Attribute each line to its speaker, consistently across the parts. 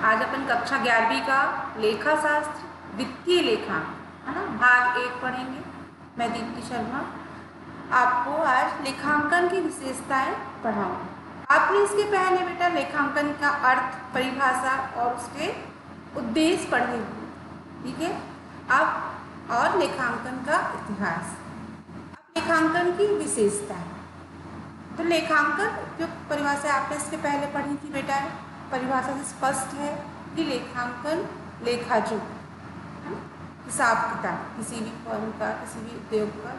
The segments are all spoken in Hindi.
Speaker 1: आज अपन कक्षा 11वीं का लेखा शास्त्र वित्तीय लेखा है ना भाग 1 पढ़ेंगे। मैं दीप्ति शर्मा आपको आज लेखांकन की विशेषताएं पढ़ाऊंगी। आपने इसके पहले बेटा लेखांकन का अर्थ, परिभाषा और उसके उद्देश्य पढ़े हुए, ठीक है। अब और लेखांकन का इतिहास। अब लेखांकन की विशेषता है। तो लेखांकन जो परिभाषा आपने इसके पहले पढ़ी थी बेटा, परिभाषा से स्पष्ट है कि लेखांकन लेखाजोख, हिसाब किताब, किसी भी फर्म का, किसी भी उद्योग का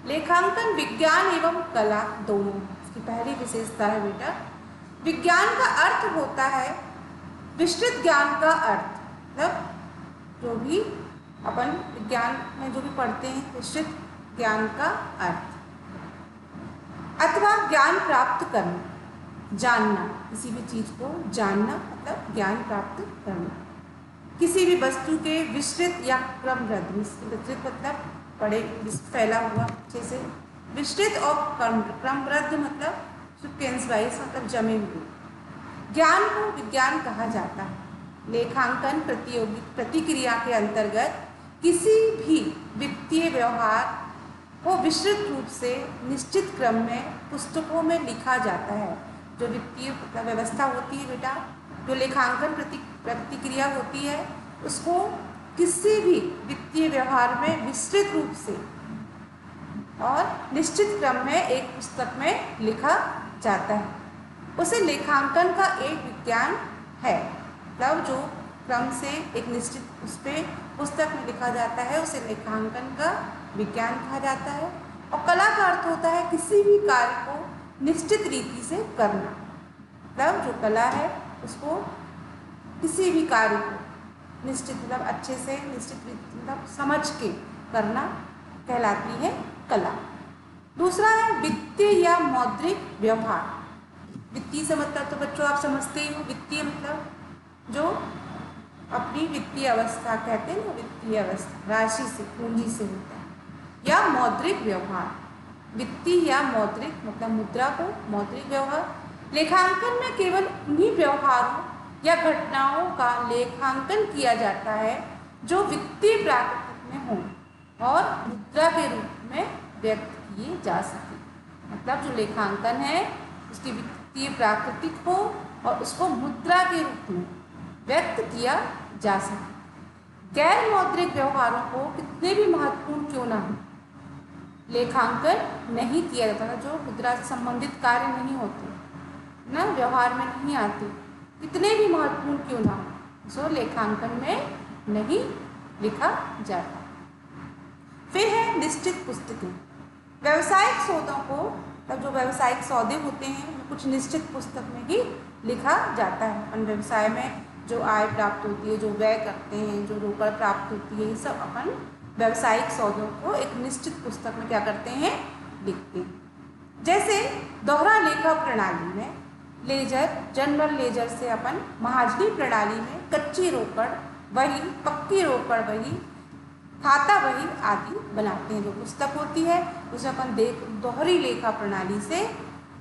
Speaker 1: लेखांकन विज्ञान एवं कला दोनों। इसकी पहली विशेषता है बेटा, विज्ञान का अर्थ होता है विस्तृत ज्ञान का अर्थ, मतलब जो भी अपन विज्ञान में जो भी पढ़ते हैं विस्तृत ज्ञान का अर्थ, अथवा ज्ञान प्राप्त करना, जानना, किसी भी चीज को जानना मतलब ज्ञान प्राप्त करना, किसी भी वस्तु के विस्तृत या क्रमबद्ध, विस्तृत मतलब बड़े फैला हुआ अच्छे से, विस्तृत और क्रमबद्ध मतलब सीक्वेंस वाइज मतलब जमे हुए ज्ञान को विज्ञान कहा जाता है। लेखांकन प्रतिक्रिया के अंतर्गत किसी भी वित्तीय व्यवहार को विस्तृत रूप से निश्चित क्रम में पुस्तकों में लिखा जाता है। जो वित्तीय व्यवस्था होती है बेटा, जो लेखांकन प्रतिक्रिया होती है, उसको किसी भी वित्तीय व्यवहार में विस्तृत रूप से और निश्चित क्रम में एक पुस्तक में लिखा जाता है। उसे लेखांकन का एक विज्ञान है, मतलब जो क्रम से एक निश्चित उस पर पुस्तक में लिखा जाता है उसे लेखांकन का विज्ञान कहा जाता है। और कला का अर्थ होता है किसी भी कार्य को निश्चित रीति से करना, मतलब जो कला है उसको किसी भी कार्य को निश्चित मतलब अच्छे से निश्चित रीति मतलब समझ के करना कहलाती है कला। दूसरा है वित्तीय या मौद्रिक व्यवहार। वित्तीय से मतलब तो बच्चों आप समझते ही हो, वित्तीय मतलब जो अपनी वित्तीय अवस्था कहते हैं ना, वित्तीय अवस्था राशि से, पूंजी से होता है। या मौद्रिक व्यवहार, वित्तीय या मौद्रिक मतलब मुद्रा को मौद्रिक व्यवहार। लेखांकन में केवल उन्हीं व्यवहारों या घटनाओं का लेखांकन किया जाता है जो वित्तीय प्राकृतिक में हो और मुद्रा के रूप में व्यक्त किए जा सके। मतलब जो लेखांकन है उसकी वित्तीय प्राकृतिक हो और उसको मुद्रा के रूप में व्यक्त किया जा सके। गैर मौद्रिक व्यवहारों को कितने भी महत्वपूर्ण क्यों ना हो, लेखांकन नहीं किया जाता, जो मुद्रा से संबंधित कार्य नहीं होते ना, व्यवहार में नहीं आते, कितने भी महत्वपूर्ण क्यों ना हो, जो लेखांकन में नहीं लिखा जाता। फिर है निश्चित पुस्तकें। व्यावसायिक सौदों को, तब जो व्यावसायिक सौदे होते हैं वो कुछ निश्चित पुस्तक में ही लिखा जाता है। अपन व्यवसाय में जो आय प्राप्त होती है, जो व्यय करते हैं, जो रोकड़ प्राप्त होती है, ये सब अपन व्यावसायिक सौदों को एक निश्चित पुस्तक में क्या करते हैं, लिखते हैं। जैसे दोहरा लेखा प्रणाली में लेजर, जनरल लेजर से अपन महाजनी प्रणाली में कच्ची रोकड़ वही, पक्की रोकड़ वही, खाता वही आदि बनाते हैं। जो पुस्तक होती है उसे अपन दोहरी लेखा प्रणाली से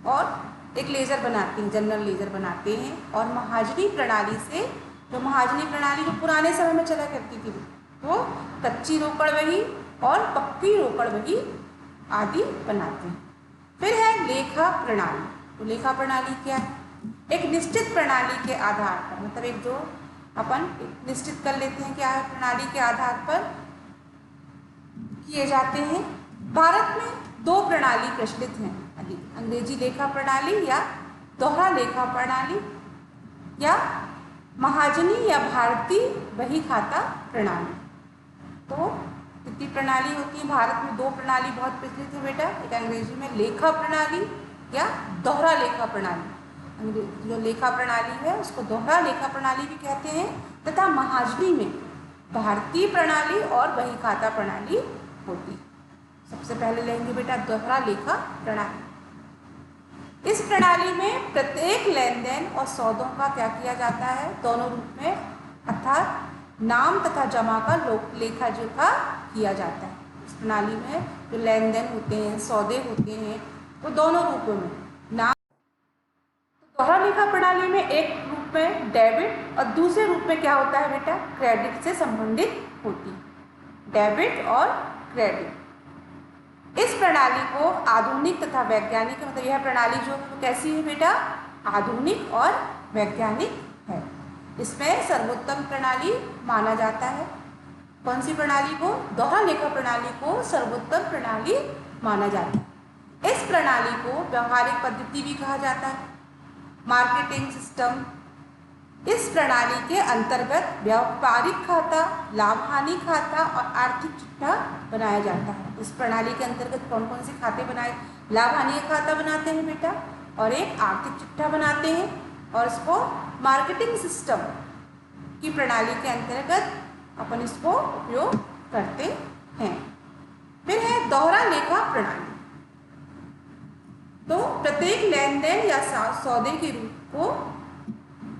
Speaker 1: और एक लेजर बनाते हैं, जनरल लेजर बनाते हैं। और महाजनी प्रणाली से, जो महाजनी प्रणाली जो पुराने समय में चला करती थी, तो कच्ची रोकड़ वही और पक्की रोकड़ वही आदि बनाते हैं। फिर है लेखा प्रणाली। तो लेखा प्रणाली क्या है, एक निश्चित प्रणाली के आधार पर, मतलब एक जो अपन निश्चित कर लेते हैं क्या है, प्रणाली के आधार पर किए जाते हैं। भारत में 2 प्रणाली प्रचलित हैं, अंग्रेजी लेखा प्रणाली या दोहरा लेखा प्रणाली, या महाजनी या भारतीय बही खाता प्रणाली। तो कितनी प्रणाली होती है भारत में, 2 प्रणाली बहुत प्रचलित है बेटा, एक अंग्रेजी में लेखा प्रणाली या दोहरा लेखा प्रणाली। जो लेखा प्रणाली है उसको दोहरा लेखा प्रणाली भी कहते हैं, तथा महाजनी में भारतीय प्रणाली और बही खाता प्रणाली होती है। सबसे पहले लेंगे बेटा दोहरा लेखा प्रणाली। इस प्रणाली में प्रत्येक लेन देन और सौदों का क्या किया जाता है, दोनों रूप में, अर्थात नाम तथा जमा का लेखा जोखा किया जाता है। इस प्रणाली में जो लेन देन होते हैं, सौदे होते हैं, वो दोनों रूपों में, नाम। दोहरा लेखा प्रणाली में एक रूप में डेबिट और दूसरे रूप में क्या होता है बेटा, क्रेडिट से संबंधित होती है, डेबिट और क्रेडिट। इस प्रणाली को आधुनिक तथा वैज्ञानिक, मतलब यह प्रणाली जो है कैसी है बेटा, आधुनिक और वैज्ञानिक है। इसमें सर्वोत्तम प्रणाली माना जाता है। कौन सी प्रणाली को, दोहरा लेखा प्रणाली को सर्वोत्तम प्रणाली माना जाता है। इस प्रणाली को व्यवहारिक पद्धति भी कहा जाता है, मार्केटिंग सिस्टम। इस प्रणाली के अंतर्गत व्यापारिक खाता, लाभ हानि खाता और आर्थिक चिट्ठा बनाया जाता है। इस प्रणाली के अंतर्गत कौन कौन से खाते बनाए, लाभ हानि का खाता बनाते हैं बेटा, और एक आर्थिक चिट्ठा बनाते हैं, और इसको मार्केटिंग सिस्टम की प्रणाली के अंतर्गत अपन इसको उपयोग करते हैं। फिर है दोहरा लेखा प्रणाली। तो प्रत्येक लेन देन या सौदे के रूप को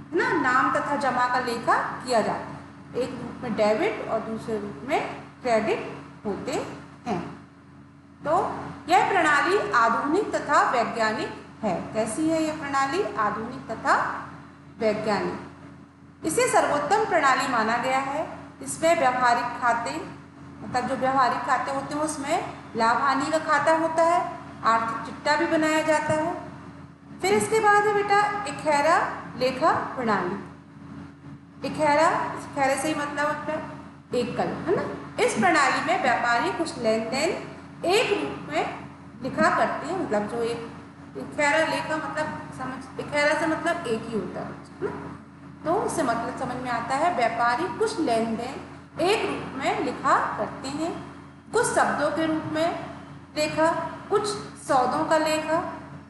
Speaker 1: है ना, नाम तथा जमा का लेखा किया जाता है। एक रूप में डेबिट और दूसरे रूप में क्रेडिट होते हैं। तो यह प्रणाली आधुनिक तथा वैज्ञानिक है। कैसी है यह प्रणाली, आधुनिक तथा वैज्ञानिक। इसे सर्वोत्तम प्रणाली माना गया है। इसमें व्यवहारिक खाते, मतलब जो व्यवहारिक खाते होते हैं उसमें लाभ हानि का खाता होता है, आर्थिक चिट्ठा भी बनाया जाता है। फिर इसके बाद है बेटा इकहरा लेखा प्रणाली। इकहरा, इकहरे से ही मतलब एकल, है ना। इस प्रणाली में व्यापारी कुछ लेन देन एक रूप में लिखा करते हैं, मतलब जो एक इकहरा लेखा मतलब समझ, इकहरा से मतलब एक ही होता है ना। तो उससे मतलब समझ में आता है, व्यापारी कुछ लेन देन एक रूप में लिखा करते हैं, कुछ शब्दों के रूप में लेखा, कुछ सौदों का लेखा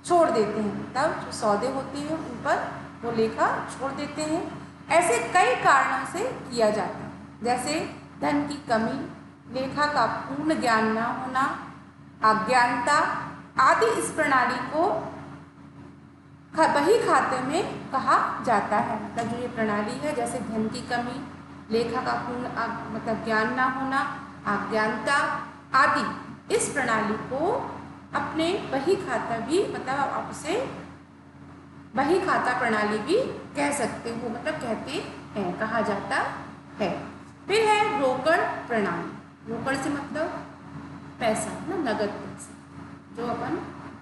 Speaker 1: छोड़ देते हैं, मतलब जो सौदे होते हैं उन पर वो लेखा छोड़ देते हैं। ऐसे कई कारणों से किया जाता है, जैसे धन की कमी, लेखा का पूर्ण ज्ञान न होना, अज्ञानता आदि। इस प्रणाली को बही खाते में कहा जाता है। मतलब जो ये प्रणाली है, जैसे धन की कमी, लेखा का पूर्ण मतलब ज्ञान ना होना, अज्ञानता आदि, इस प्रणाली को अपने बही खाता भी, मतलब आप उसे बही खाता प्रणाली भी कह सकते हो, मतलब कहते हैं, कहा जाता है। फिर है रोकड़ प्रणाली। रोकड़ से मतलब पैसा ना, नगद पैसा, जो अपन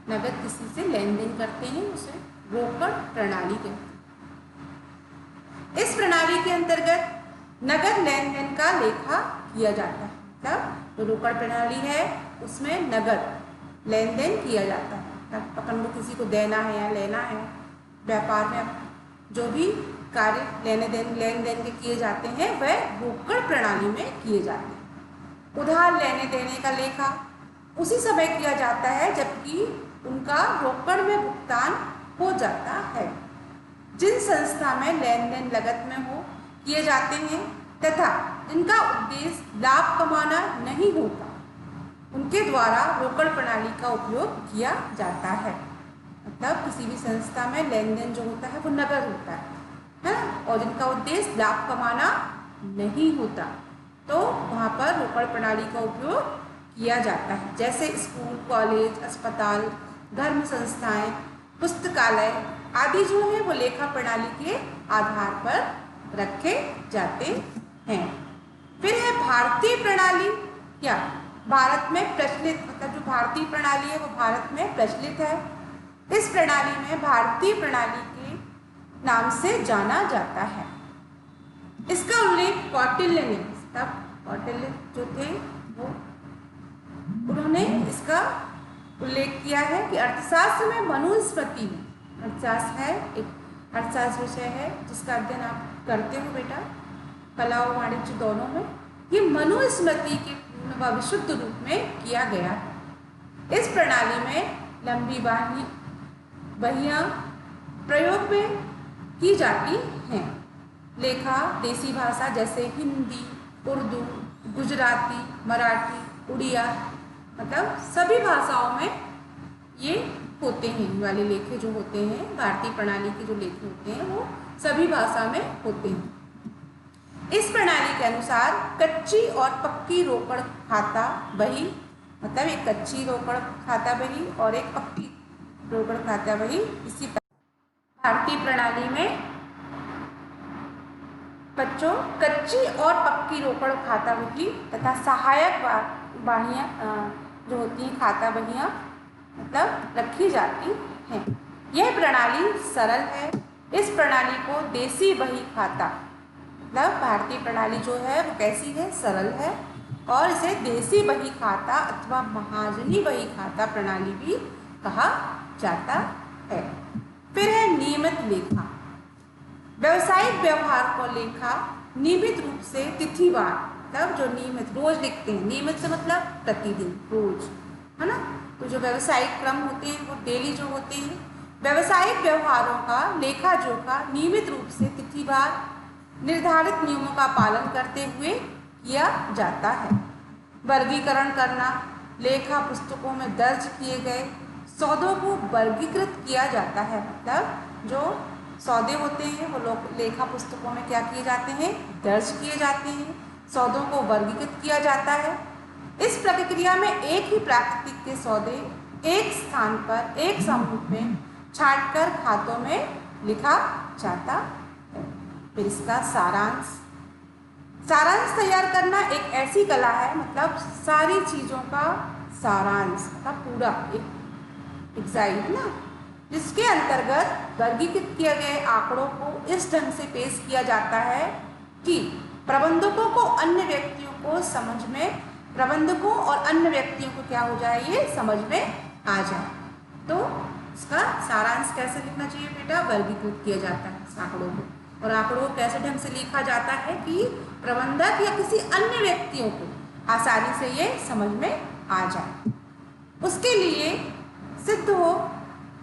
Speaker 1: नगद किसी से लेन देन करते हैं उसे रोकड़ प्रणाली कहते हैं। इस प्रणाली के अंतर्गत नगद लेन देन का लेखा किया जाता है। मतलब जो रोकड़ प्रणाली है उसमें नगद लेन देन किया जाता है। अपन को किसी को देना है या लेना है, व्यापार में जो भी कार्य लेन देन के किए जाते हैं वह रोकड़ प्रणाली में किए जाते हैं। उधार लेने देने का लेखा उसी समय किया जाता है जबकि उनका रोकड़ में भुगतान हो जाता है। जिन संस्था में लेन देन लगत में हो किए जाते हैं तथा जिनका उद्देश्य लाभ कमाना नहीं होता, उनके द्वारा रोकड़ प्रणाली का उपयोग किया जाता है। मतलब किसी भी संस्था में लेन देन जो होता है वो नगद होता है ना, और जिनका उद्देश्य लाभ कमाना नहीं होता, तो वहाँ पर रोकड़ प्रणाली का उपयोग किया जाता है। जैसे स्कूल, कॉलेज, अस्पताल, धर्म संस्थाएं, पुस्तकालय आदि जो है वो लेखा प्रणाली के आधार पर रखे जाते हैं। फिर है भारतीय प्रणाली। क्या भारत में प्रचलित, मतलब जो भारतीय प्रणाली है वो भारत में प्रचलित है। इस प्रणाली में भारतीय प्रणाली के नाम से जाना जाता है। इसका उल्लेख कौटिल्य ने, तब कौटिल्य जो थे वो उन्होंने इसका उल्लेख किया है कि अर्थशास्त्र में मनुस्मृति में, अर्थशास्त्र है एक अर्थशास्त्र विषय है जिसका अध्ययन आप करते हो बेटा कला और वाणिज्य दोनों में, ये मनुस्मृति के पूर्ण व विशुद्ध रूप में किया गया है। इस प्रणाली में लंबी बहियां प्रयोग में की जाती हैं। लेखा देसी भाषा जैसे हिंदी, उर्दू, गुजराती, मराठी, उड़िया, मतलब सभी भाषाओं में ये होते हैं। वाले लेखे जो होते हैं, भारतीय प्रणाली के जो लेखे होते हैं वो सभी भाषा में होते हैं। इस प्रणाली के अनुसार कच्ची और पक्की रोकड़ खाता बही, मतलब एक कच्ची रोकड़ खाता बही और एक पक्की रोकड़ खाता बही, इसी भारतीय प्रणाली में बच्चों, कच्ची और पक्की रोकड़ खाता बही तथा सहायक बाहियाँ जो होती हैं खाता बहियाँ मतलब रखी जाती हैं। यह प्रणाली सरल है। इस प्रणाली को देसी बही खाता मतलब भारतीय प्रणाली जो है वो कैसी है, सरल है, और इसे देसी बही खाता अथवा महाजनी बही खाता प्रणाली भी कहा जाता है। फिर है नियमित लेखा। व्यवसायिक व्यवहार को लेखा नियमित रूप से तिथिवार मतलब जो नियमित रोज लिखते हैं, नियमित से मतलब प्रतिदिन रोज, है ना। तो जो व्यवसायिक क्रम होते हैं वो डेली जो होते हैं। व्यवसायिक व्यवहारों का लेखा जोखा नियमित रूप से तिथिवार निर्धारित नियमों का पालन करते हुए किया जाता है। वर्गीकरण करना, लेखा पुस्तकों में दर्ज किए गए सौदों को वर्गीकृत किया जाता है। मतलब जो सौदे होते हैं वो लोग लेखा पुस्तकों में क्या किए जाते हैं, दर्ज किए जाते हैं। सौदों को वर्गीकृत किया जाता है। इस प्रक्रिया में एक ही प्राकृतिक के सौदे एक स्थान पर एक समूह में छांटकर खातों में लिखा जाता है। फिर इसका सारांश। सारांश तैयार करना एक ऐसी कला है, मतलब सारी चीज़ों का सारांश का पूरा एक एग्जाइट ना, जिसके अंतर्गत वर्गीकृत किए गए आंकड़ों को इस ढंग से पेश किया जाता है कि प्रबंधकों को अन्य व्यक्तियों को समझ में, प्रबंधकों और अन्य व्यक्तियों को क्या हो जाए, ये समझ में आ जाए। तो इसका सारांश कैसे लिखना चाहिए बेटा, वर्गीकृत किया जाता है आंकड़ों को, और आंकड़ों को कैसे ढंग से लिखा जाता है कि प्रबंधक या किसी अन्य व्यक्तियों को आसानी से ये समझ में आ जाए। उसके लिए सिद्ध हो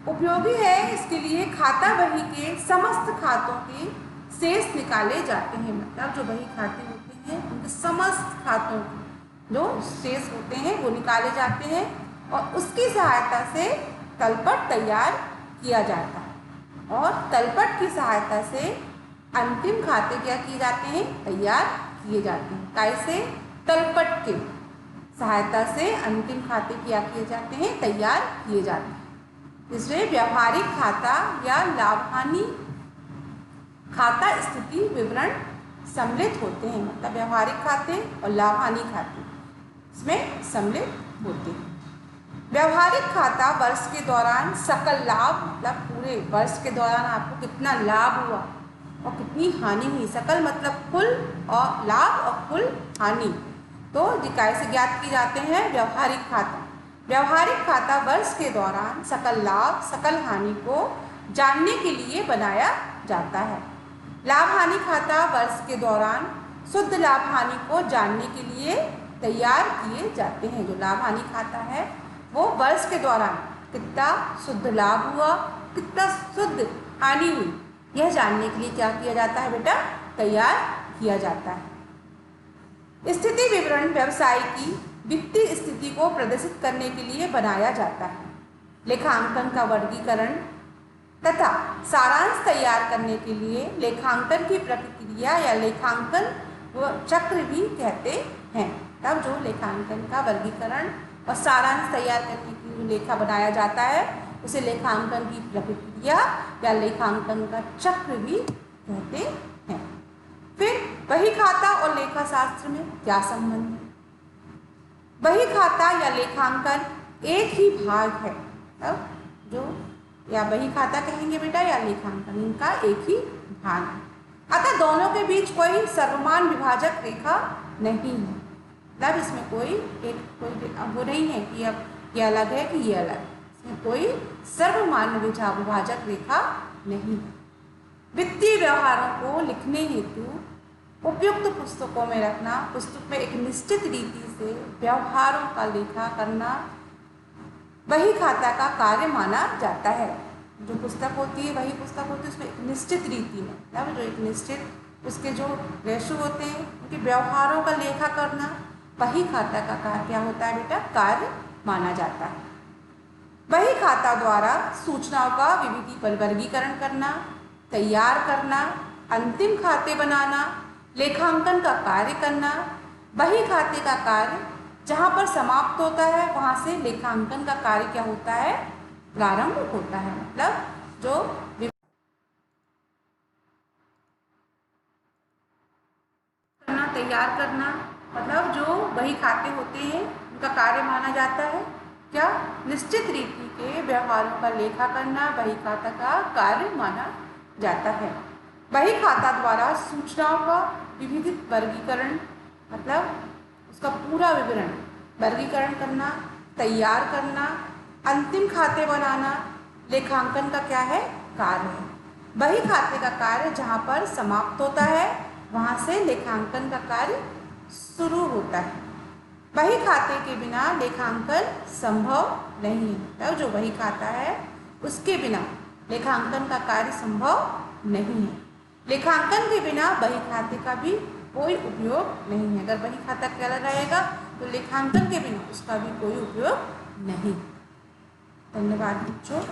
Speaker 1: उपयोगी है। इसके लिए खाता बही के समस्त खातों के शेष निकाले जाते हैं। मतलब जो बही खाते होते हैं उनके समस्त खातों के जो शेष होते हैं वो निकाले जाते हैं, और उसकी सहायता से तलपट तैयार किया जाता है। और तलपट की सहायता से अंतिम खाते क्या किए जाते हैं, तैयार किए जाते हैं। कैसे, तलपट के सहायता से अंतिम खाते क्या किए जाते हैं, तैयार किए जाते हैं। इसमें व्यावहारिक खाता या लाभ-हानि खाता स्थिति विवरण सम्मिलित होते हैं। मतलब व्यावहारिक खाते और लाभ-हानि खाते इसमें सम्मिलित होते हैं। व्यावहारिक खाता वर्ष के दौरान सकल लाभ, मतलब पूरे वर्ष के दौरान आपको कितना लाभ हुआ और कितनी हानि हुई। सकल मतलब कुल, और लाभ और कुल हानि, तो कैसे ज्ञात किए जाते हैं, व्यावहारिक खाता। व्यावहारिक खाता वर्ष के दौरान सकल लाभ सकल हानि को जानने के लिए बनाया जाता है। लाभ हानि खाता वर्ष के दौरान शुद्ध लाभ हानि को जानने के लिए तैयार किए जाते हैं। जो लाभ हानि खाता है वो वर्ष के दौरान कितना शुद्ध लाभ हुआ, कितना शुद्ध हानि हुई, यह जानने के लिए क्या किया जाता है बेटा, तैयार किया जाता है। स्थिति विवरण व्यवसाय की वित्तीय स्थिति को प्रदर्शित करने के लिए बनाया जाता है। लेखांकन का वर्गीकरण तथा सारांश तैयार करने के लिए लेखांकन की प्रक्रिया या लेखांकन चक्र भी कहते हैं। तब जो लेखांकन का वर्गीकरण और सारांश तैयार करने के लिए लेखा बनाया जाता है उसे लेखांकन की प्रक्रिया या लेखांकन का चक्र भी कहते हैं। फिर बही खाता और लेखा शास्त्र में क्या संबंध है? बही खाता या लेखांकन एक ही भाग है। अब जो या बही खाता कहेंगे बेटा या लेखांकन, इनका एक ही भाग है। अतः दोनों के बीच कोई सर्वमान विभाजक रेखा नहीं है। मतलब इसमें कोई वो नहीं है कि अब ये अलग है कि ये अलग है, इसमें कोई सर्वमान्य विभाजक रेखा नहीं है। वित्तीय व्यवहारों को लिखने हेतु उपयुक्त पुस्तकों में रखना, पुस्तक में एक निश्चित रीति से व्यवहारों का लेखा करना बही खाता का कार्य माना जाता है। जो पुस्तक होती है, वही पुस्तक होती है, उसमें एक निश्चित रीति में, मतलब जो एक निश्चित उसके जो रेशो होते हैं उनके व्यवहारों का लेखा करना बही खाता का कार्य क्या होता है बेटा, कार्य माना जाता है। बही खाता द्वारा सूचनाओं का विविधि वर्गीकरण करना, तैयार करना, अंतिम खाते बनाना, लेखांकन का कार्य करना। बही खाते का कार्य जहाँ पर समाप्त होता है वहाँ से लेखांकन का कार्य क्या होता है, प्रारंभ होता है। मतलब जो तैयार करना, मतलब जो बही खाते होते हैं उनका कार्य माना जाता है क्या, निश्चित रीति के व्यवहारों का लेखा करना बही खाता का कार्य माना जाता है। बही खाता द्वारा सूचनाओं का विविध वर्गीकरण, मतलब उसका पूरा विवरण वर्गीकरण करना, तैयार करना, अंतिम खाते बनाना लेखांकन का क्या है, कार्य है। बही खाते का कार्य जहाँ पर समाप्त होता है वहाँ से लेखांकन का कार्य शुरू होता है। बही खाते के बिना लेखांकन संभव नहीं है, मतलब जो बही खाता है उसके बिना लेखांकन का कार्य संभव नहीं है। लेखांकन के बिना बही खाते का भी कोई उपयोग नहीं है। अगर बही खाता क्या रहेगा तो लेखांकन के बिना उसका भी कोई उपयोग नहीं। धन्यवाद बच्चों।